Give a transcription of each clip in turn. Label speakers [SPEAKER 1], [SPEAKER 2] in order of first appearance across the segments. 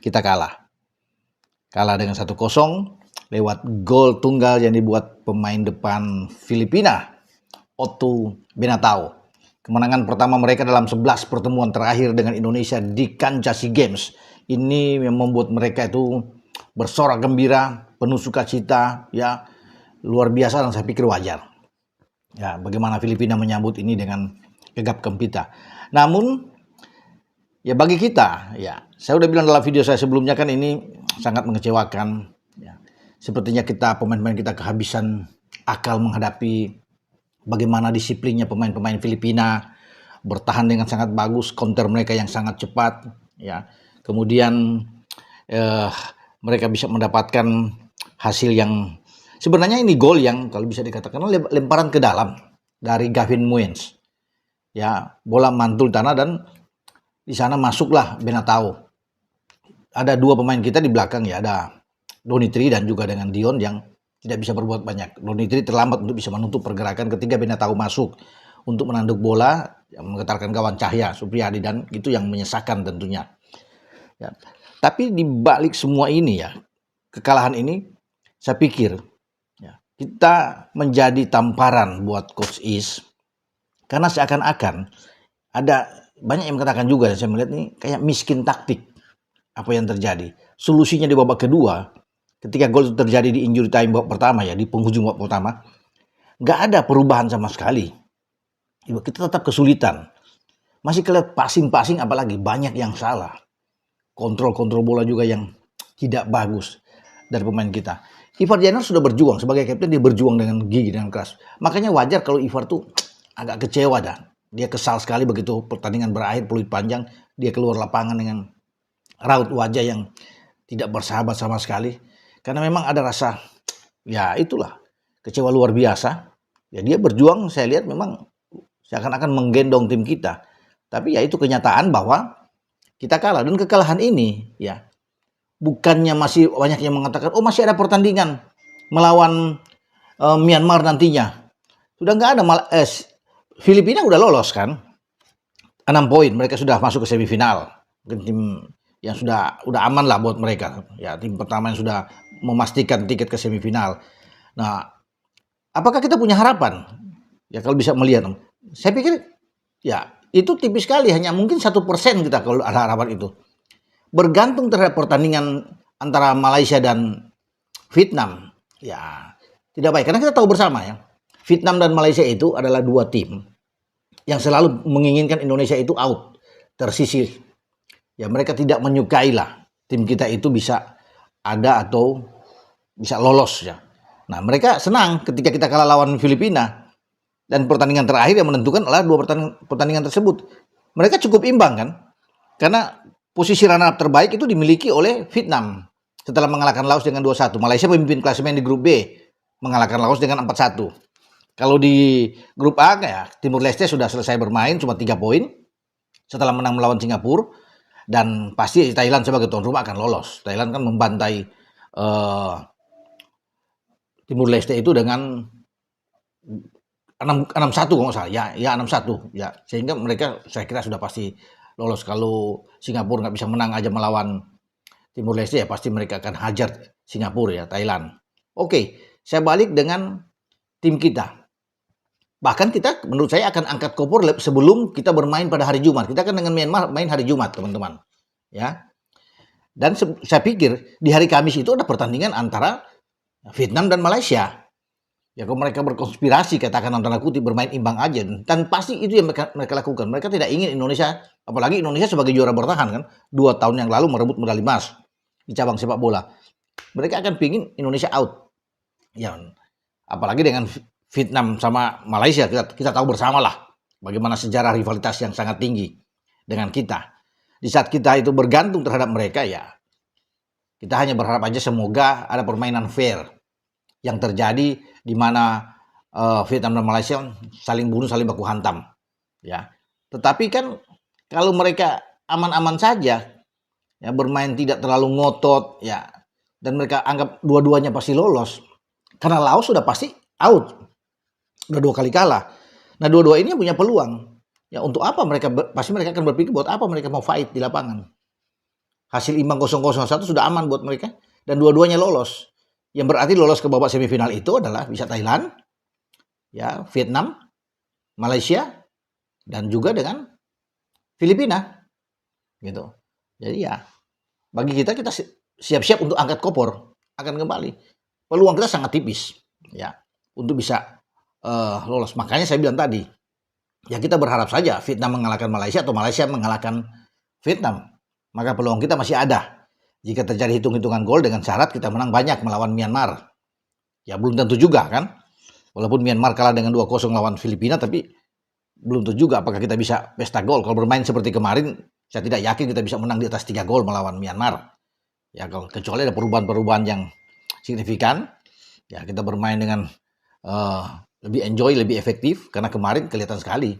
[SPEAKER 1] kita kalah dengan 1-0 lewat gol tunggal yang dibuat pemain depan Filipina, Otto Benatao. Kemenangan pertama mereka dalam 11 pertemuan terakhir dengan Indonesia di kancah SEA Games. Ini yang membuat mereka itu bersorak gembira, penuh sukacita, ya luar biasa, dan saya pikir wajar. Ya, bagaimana Filipina menyambut ini dengan gegap gempita. Namun ya bagi kita, ya saya udah bilang dalam video saya sebelumnya kan, ini sangat mengecewakan. Ya, sepertinya pemain-pemain kita kehabisan akal menghadapi bagaimana disiplinnya pemain-pemain Filipina, bertahan dengan sangat bagus, counter mereka yang sangat cepat. Ya, kemudian mereka bisa mendapatkan hasil yang sebenarnya ini gol yang kalau bisa dikatakan lemparan ke dalam dari Gavin Muens. Ya, bola mantul tanah dan di sana masuklah Benatao. Ada dua pemain kita di belakang, ya, ada Donitri dan juga dengan Dion yang tidak bisa berbuat banyak. Donitri terlambat untuk bisa menutup pergerakan ketika Benatao masuk untuk menanduk bola, yang menggetarkan gawang Cahya Supriyadi, dan itu yang menyesakan tentunya. Ya. Tapi di balik semua ini, ya, kekalahan ini, saya pikir ya, kita menjadi tamparan buat Coach Is, karena seakan-akan ada banyak yang mengatakan juga, saya melihat ini kayak miskin taktik apa yang terjadi. Solusinya di babak kedua, ketika gol itu terjadi di injury time babak pertama, ya, di penghujung babak pertama, nggak ada perubahan sama sekali. Kita tetap kesulitan. Masih kelihatan passing, apalagi banyak yang salah. Kontrol bola juga yang tidak bagus dari pemain kita. Ivar Jenner sudah berjuang sebagai kapten, dia berjuang dengan gigi, dengan keras. Makanya wajar kalau Ivar tuh agak kecewa dah. Dia kesal sekali begitu pertandingan berakhir peluit panjang, dia keluar lapangan dengan raut wajah yang tidak bersahabat sama sekali. Karena memang ada rasa, ya itulah, kecewa luar biasa. Ya, dia berjuang, saya lihat memang seakan-akan menggendong tim kita. Tapi ya itu kenyataan bahwa kita kalah. Dan kekalahan ini, ya, bukannya masih banyak yang mengatakan, oh masih ada pertandingan melawan Myanmar nantinya. Sudah nggak ada, Filipina udah lolos kan, 6 poin, mereka sudah masuk ke semifinal. Mungkin tim yang udah aman lah buat mereka. Ya, tim pertama yang sudah memastikan tiket ke semifinal. Nah, apakah kita punya harapan? Ya, kalau bisa melihat, saya pikir ya itu tipis sekali, hanya mungkin 1% kita kalau ada harapan itu. Bergantung terhadap pertandingan antara Malaysia dan Vietnam, ya tidak baik. Karena kita tahu bersama, ya, Vietnam dan Malaysia itu adalah dua tim yang selalu menginginkan Indonesia itu out, tersisih. Ya, mereka tidak menyukai lah tim kita itu bisa ada atau bisa lolos, ya. Nah, mereka senang ketika kita kalah lawan Filipina. Dan pertandingan terakhir yang menentukan adalah dua pertandingan tersebut. Mereka cukup imbang kan? Karena posisi runner-up terbaik itu dimiliki oleh Vietnam setelah mengalahkan Laos dengan 2-1. Malaysia pemimpin klasemen di grup B, mengalahkan Laos dengan 4-1. Kalau di grup A, ya, Timur Leste sudah selesai bermain cuma 3 poin setelah menang melawan Singapura, dan pasti Thailand sebagai tuan rumah akan lolos. Thailand kan membantai Timur Leste itu dengan 6-1 kalau nggak salah, ya 6-1, ya, sehingga mereka saya kira sudah pasti lolos. Kalau Singapura nggak bisa menang aja melawan Timur Leste, ya pasti mereka akan hajar Singapura, ya, Thailand. Oke, saya balik dengan tim kita. Bahkan kita, menurut saya, akan angkat kopor sebelum kita bermain pada hari Jumat. Kita akan dengan Myanmar main hari Jumat, teman-teman, ya. Dan saya pikir di hari Kamis itu ada pertandingan antara Vietnam dan Malaysia. Ya, kalau mereka berkonspirasi, katakan antara kutip, bermain imbang aja, dan pasti itu yang mereka lakukan. Mereka tidak ingin Indonesia, apalagi Indonesia sebagai juara bertahan kan, 2 tahun yang lalu merebut medali emas di cabang sepak bola. Mereka akan pingin Indonesia out. Ya, apalagi dengan Vietnam sama Malaysia, kita tahu bersama lah bagaimana sejarah rivalitas yang sangat tinggi dengan kita. Di saat kita itu bergantung terhadap mereka, ya kita hanya berharap aja semoga ada permainan fair yang terjadi di mana Vietnam dan Malaysia saling bunuh, saling baku hantam, ya. Tetapi kan kalau mereka aman-aman saja, ya, bermain tidak terlalu ngotot, ya, dan mereka anggap dua-duanya pasti lolos, karena Laos sudah pasti out, udah 2 kali kalah. Nah, dua-dua ini punya peluang. Ya, untuk apa mereka pasti mereka akan berpikir buat apa mereka mau fight di lapangan. hasil imbang 0-0 sudah aman buat mereka dan dua-duanya lolos. Yang berarti lolos ke babak semifinal itu adalah bisa Thailand, ya, Vietnam, Malaysia, dan juga dengan Filipina, gitu. Jadi ya, bagi kita siap-siap untuk angkat kopor, akan kembali. Peluang kita sangat tipis, ya, untuk bisa lolos. Makanya saya bilang tadi, ya kita berharap saja Vietnam mengalahkan Malaysia atau Malaysia mengalahkan Vietnam. Maka peluang kita masih ada. Jika terjadi hitung-hitungan gol dengan syarat kita menang banyak melawan Myanmar. Ya belum tentu juga kan. Walaupun Myanmar kalah dengan 2-0 lawan Filipina, tapi belum tentu juga apakah kita bisa pesta gol. Kalau bermain seperti kemarin, saya tidak yakin kita bisa menang di atas 3 gol melawan Myanmar. Ya kalau kecuali ada perubahan-perubahan yang signifikan, ya kita bermain dengan lebih enjoy, lebih efektif. Karena kemarin kelihatan sekali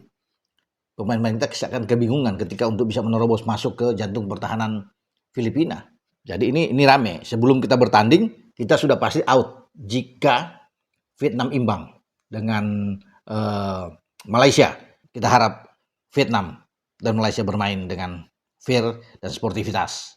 [SPEAKER 1] pemain-pemain kita akan kebingungan ketika untuk bisa menerobos masuk ke jantung pertahanan Filipina. Jadi ini rame. Sebelum kita bertanding, kita sudah pasti out jika Vietnam imbang dengan Malaysia. Kita harap Vietnam dan Malaysia bermain dengan fair dan sportivitas.